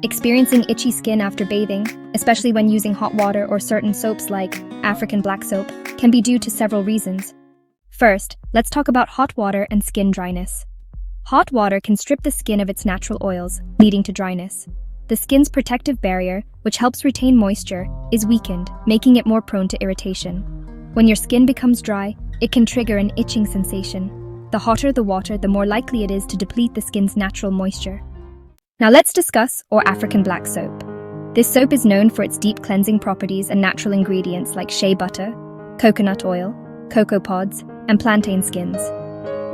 Experiencing itchy skin after bathing, especially when using hot water or certain soaps like African black soap, can be due to several reasons. First, let's talk about hot water and skin dryness. Hot water can strip the skin of its natural oils, leading to dryness. The skin's protective barrier, which helps retain moisture, is weakened, making it more prone to irritation. When your skin becomes dry, it can trigger an itching sensation. The hotter the water, the more likely it is to deplete the skin's natural moisture. Now let's discuss African black soap. This soap is known for its deep cleansing properties and natural ingredients like shea butter, coconut oil, cocoa pods, and plantain skins.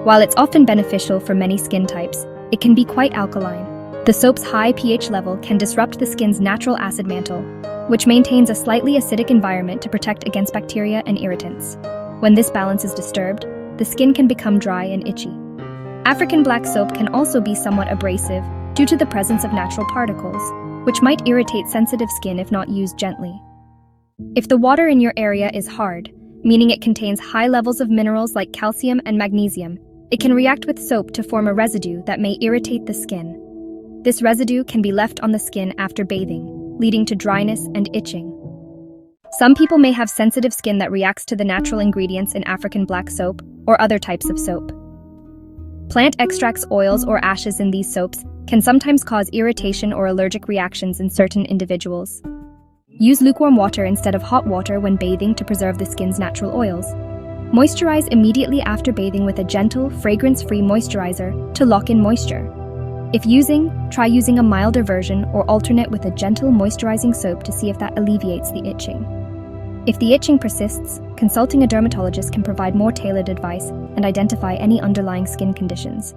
While it's often beneficial for many skin types, it can be quite alkaline. The soap's high pH level can disrupt the skin's natural acid mantle, which maintains a slightly acidic environment to protect against bacteria and irritants. When this balance is disturbed, the skin can become dry and itchy. African black soap can also be somewhat abrasive due to the presence of natural particles, which might irritate sensitive skin if not used gently. If the water in your area is hard, meaning it contains high levels of minerals like calcium and magnesium, it can react with soap to form a residue that may irritate the skin. This residue can be left on the skin after bathing, leading to dryness and itching. Some people may have sensitive skin that reacts to the natural ingredients in African black soap or other types of soap. Plant extracts, oils, or ashes in these soaps can sometimes cause irritation or allergic reactions in certain individuals. Use lukewarm water instead of hot water when bathing to preserve the skin's natural oils. Moisturize immediately after bathing with a gentle, fragrance-free moisturizer to lock in moisture. If using, try using a milder version or alternate with a gentle moisturizing soap to see if that alleviates the itching. If the itching persists, consulting a dermatologist can provide more tailored advice and identify any underlying skin conditions.